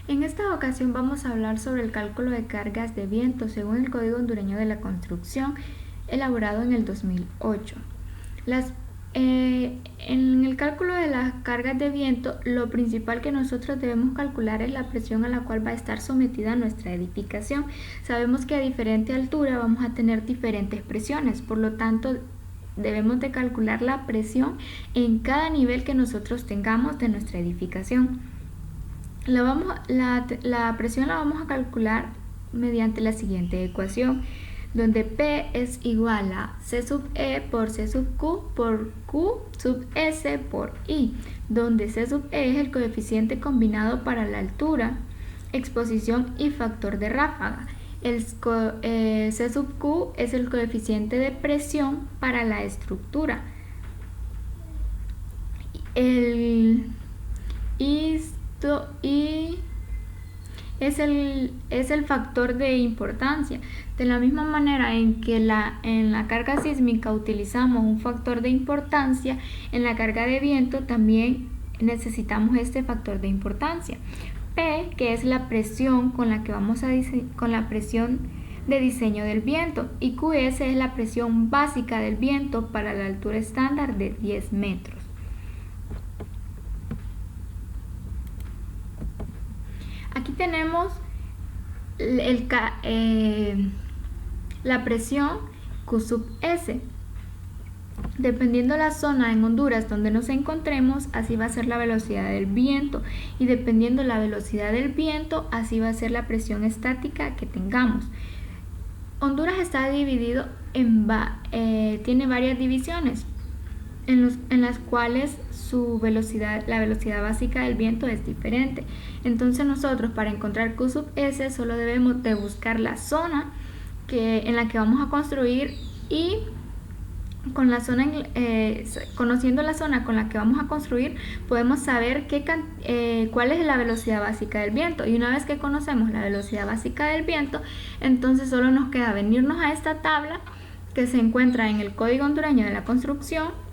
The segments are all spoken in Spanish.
En esta ocasión vamos a hablar sobre el cálculo de cargas de viento según el Código Hondureño de la Construcción, elaborado en el 2008. En el cálculo de las cargas de viento, lo principal que nosotros debemos calcular es la presión a la cual va a estar sometida nuestra edificación. Sabemos que a diferente altura vamos a tener diferentes presiones, por lo tanto debemos de calcular la presión en cada nivel que nosotros tengamos de nuestra edificación. La presión la vamos a calcular mediante la siguiente ecuación, donde P es igual a C sub E por C sub Q por Q sub S por I, donde C sub E es el coeficiente combinado para la altura, exposición y factor de ráfaga. C sub Q es el coeficiente de presión para la estructura. Y es el factor de importancia. De la misma manera en que en la carga sísmica utilizamos un factor de importancia, en la carga de viento también necesitamos este factor de importancia. P, que es la presión con la presión de diseño del viento, y QS es la presión básica del viento para la altura estándar de 10 metros. Aquí tenemos la presión Q sub S. Dependiendo de la zona en Honduras donde nos encontremos, así va a ser la velocidad del viento, y dependiendo de la velocidad del viento, así va a ser la presión estática que tengamos. Honduras está dividido tiene varias divisiones en las cuales la velocidad básica del viento es diferente. Entonces nosotros, para encontrar Q sub S, solo debemos de buscar la zona en la que vamos a construir, y conociendo la zona con la que vamos a construir, podemos saber cuál es la velocidad básica del viento. Y una vez que conocemos la velocidad básica del viento, entonces solo nos queda venirnos a esta tabla que se encuentra en el Código Hondureño de la Construcción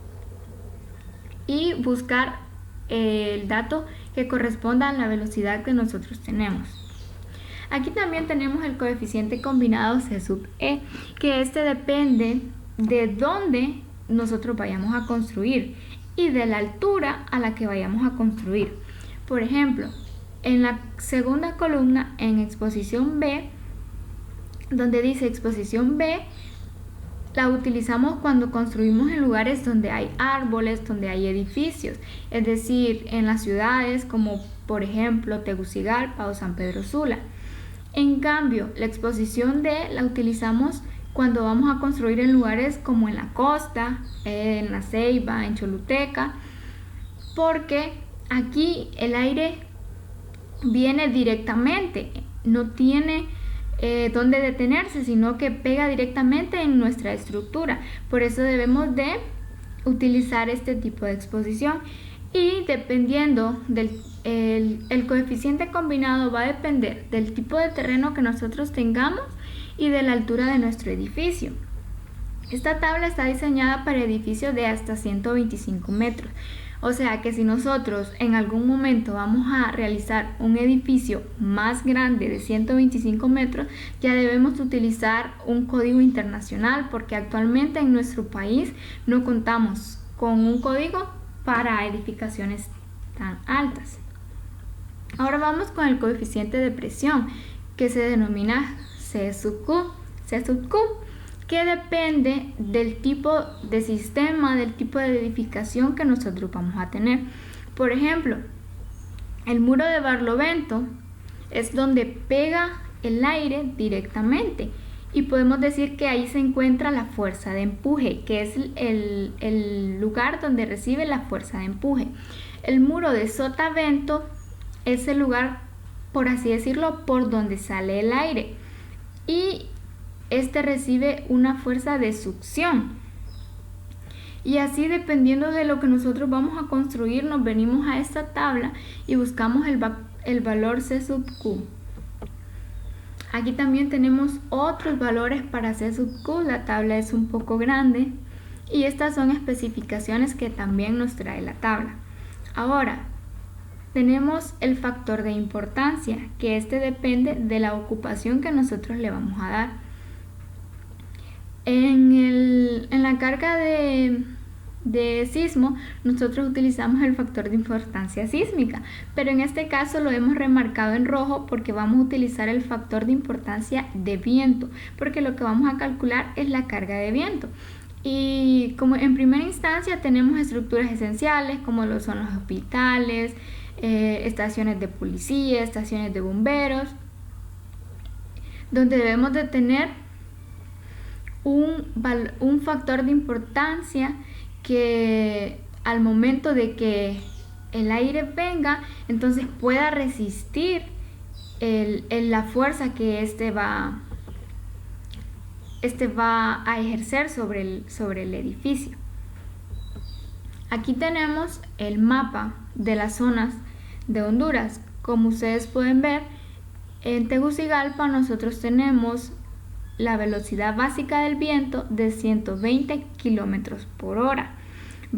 y buscar el dato que corresponda a la velocidad que nosotros tenemos. Aquí también tenemos el coeficiente combinado C sub E, que depende de dónde nosotros vayamos a construir y de la altura a la que vayamos a construir. Por ejemplo, en la segunda columna, en exposición B, donde dice exposición B, la utilizamos cuando construimos en lugares donde hay árboles, donde hay edificios, es decir, en las ciudades como por ejemplo Tegucigalpa o San Pedro Sula. En cambio, la exposición D la utilizamos cuando vamos a construir en lugares como en la costa, en La Ceiba, en Choluteca, porque aquí el aire viene directamente, no tiene donde detenerse, sino que pega directamente en nuestra estructura. Por eso debemos de utilizar este tipo de exposición, y dependiendo el coeficiente combinado va a depender del tipo de terreno que nosotros tengamos y de la altura de nuestro edificio. Esta tabla está diseñada para edificios de hasta 125 metros. O sea que si nosotros en algún momento vamos a realizar un edificio más grande de 125 metros, ya debemos utilizar un código internacional, porque actualmente en nuestro país no contamos con un código para edificaciones tan altas. Ahora vamos con el coeficiente de presión, que se denomina C sub Q. C sub Q, que depende del tipo de sistema, del tipo de edificación que nosotros vamos a tener. Por ejemplo, el muro de Barlovento es donde pega el aire directamente, y podemos decir que ahí se encuentra la fuerza de empuje, que es el lugar donde recibe la fuerza de empuje. El muro de Sotavento es el lugar, por así decirlo, por donde sale el aire, y recibe una fuerza de succión. Y así, dependiendo de lo que nosotros vamos a construir, nos venimos a esta tabla y buscamos el valor C sub Q. Aquí también tenemos otros valores para C sub Q. La tabla es un poco grande y estas son especificaciones que también nos trae la tabla. Ahora, tenemos el factor de importancia, que este depende de la ocupación que nosotros le vamos a dar. En la carga de sismo, nosotros utilizamos el factor de importancia sísmica, pero en este caso lo hemos remarcado en rojo porque vamos a utilizar el factor de importancia de viento, porque lo que vamos a calcular es la carga de viento. Y como en primera instancia tenemos estructuras esenciales como lo son los hospitales, estaciones de policía, estaciones de bomberos, donde debemos de tener un factor de importancia que al momento de que el aire venga, entonces pueda resistir la fuerza que este va a ejercer sobre el edificio. Aquí tenemos el mapa de las zonas de Honduras. Como ustedes pueden ver, en Tegucigalpa nosotros tenemos la velocidad básica del viento de 120 kilómetros por hora.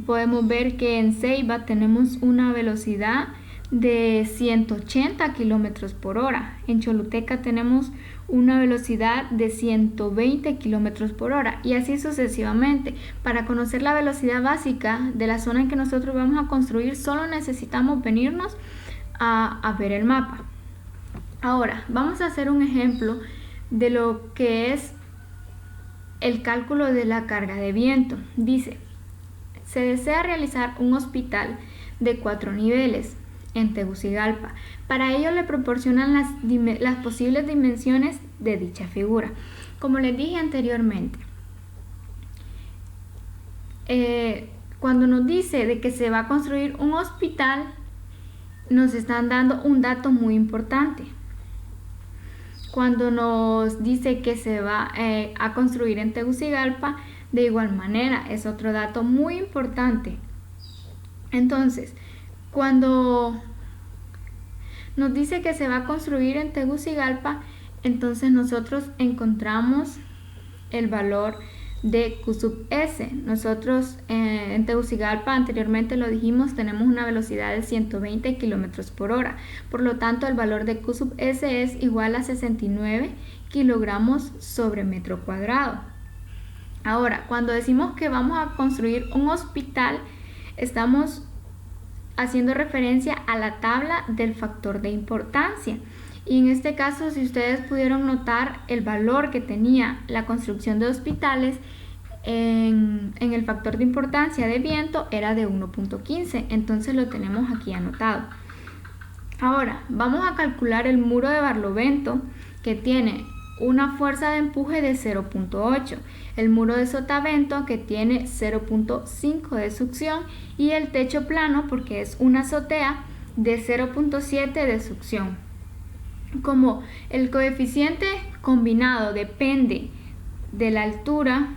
Podemos ver que en Ceiba tenemos una velocidad de 180 kilómetros por hora. En Choluteca tenemos una velocidad de 120 kilómetros por hora y así sucesivamente. Para conocer la velocidad básica de la zona en que nosotros vamos a construir, solo necesitamos venirnos a ver el mapa. Ahora, vamos a hacer un ejemplo de lo que es el cálculo de la carga de viento. Dice, se desea realizar un hospital de 4 niveles en Tegucigalpa. Para ello le proporcionan las posibles dimensiones de dicha figura. Como les dije anteriormente, cuando nos dice de que se va a construir un hospital, nos están dando un dato muy importante. Cuando nos dice que se va a construir en Tegucigalpa, de igual manera, es otro dato muy importante. Entonces, cuando nos dice que se va a construir en Tegucigalpa, entonces nosotros encontramos el valor de Q sub S. Nosotros en Tegucigalpa, anteriormente lo dijimos, tenemos una velocidad de 120 kilómetros por hora. Por lo tanto, el valor de Q sub S es igual a 69 kilogramos sobre metro cuadrado. Ahora, cuando decimos que vamos a construir un hospital, estamos haciendo referencia a la tabla del factor de importancia. Y en este caso, si ustedes pudieron notar, el valor que tenía la construcción de hospitales en el factor de importancia de viento era de 1.15. Entonces lo tenemos aquí anotado. Ahora, vamos a calcular el muro de Barlovento, que tiene una fuerza de empuje de 0.8, el muro de Sotavento, que tiene 0.5 de succión, y el techo plano, porque es una azotea, de 0.7 de succión. Como el coeficiente combinado depende de la altura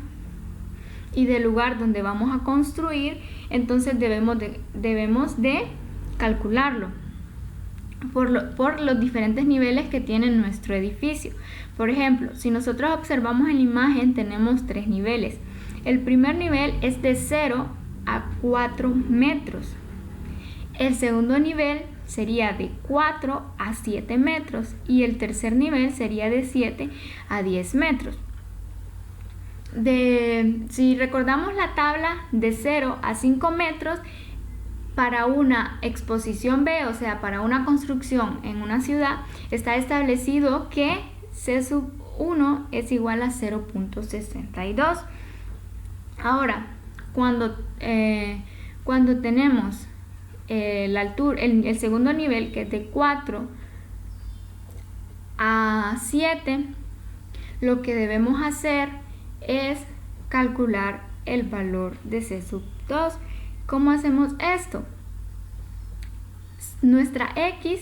y del lugar donde vamos a construir, entonces debemos de calcularlo por los diferentes niveles que tiene nuestro edificio. Por ejemplo, si nosotros observamos en la imagen, tenemos 3 niveles. El primer nivel es de 0 a 4 metros. El segundo nivel sería de 4 a 7 metros y el tercer nivel sería de 7 a 10 metros. Si recordamos la tabla, de 0 a 5 metros, para una exposición B, o sea, para una construcción en una ciudad, está establecido que C sub 1 es igual a 0.62. Ahora, cuando tenemos la altura, el segundo nivel, que es de 4 a 7, lo que debemos hacer es calcular el valor de C sub 2. ¿Cómo hacemos esto? Nuestra X,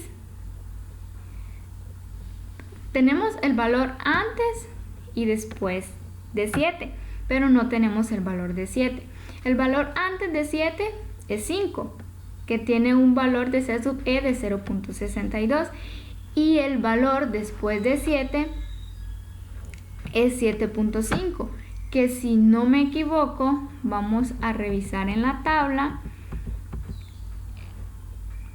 tenemos el valor antes y después de 7, pero no tenemos el valor de 7. El valor antes de 7 es 5, que tiene un valor de C sub E de 0.62, y el valor después de 7 es 7.5, que si no me equivoco, vamos a revisar en la tabla,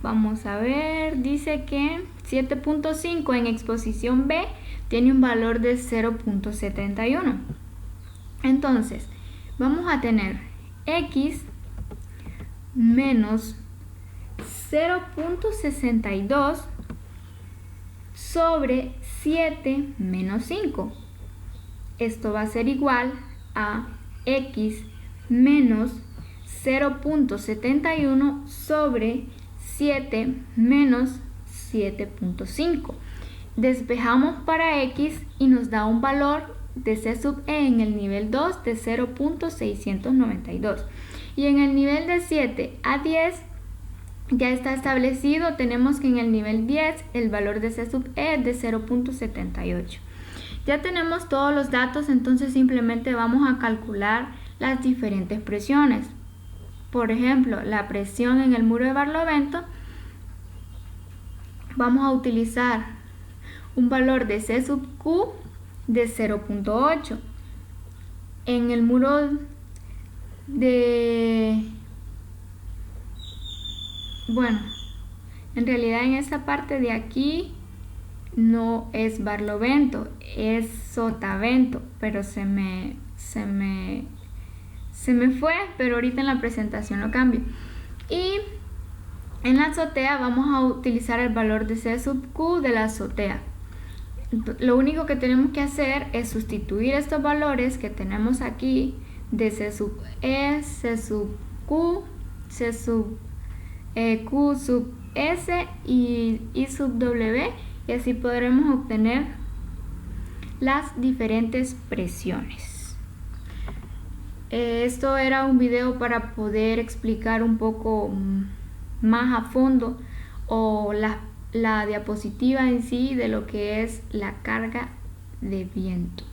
Vamos a ver, dice que 7.5 en exposición B tiene un valor de 0.71. Entonces, vamos a tener x menos 0.62 sobre 7 menos 5. Esto va a ser igual a x menos 0.71 sobre 7 menos 7.5. Despejamos para x y nos da un valor de C sub e en el nivel 2 de 0.692. Y en el nivel de 7 a 10 ya está establecido, tenemos que en el nivel 10 el valor de C sub e es de 0.78. Ya tenemos todos los datos, entonces simplemente vamos a calcular las diferentes presiones. Por ejemplo, la presión en el muro de Barlovento, vamos a utilizar un valor de C sub Q de 0.8. En el muro de... Bueno, en realidad en esta parte de aquí no es Barlovento, es Sotavento, pero se me fue, pero ahorita en la presentación lo cambio. Y en la azotea vamos a utilizar el valor de C sub Q de la azotea. Lo único que tenemos que hacer es sustituir estos valores que tenemos aquí de C sub E, C sub Q, C sub Q sub S y I sub W, y así podremos obtener las diferentes presiones. Esto era un video para poder explicar un poco más a fondo o la diapositiva en sí de lo que es la carga de viento.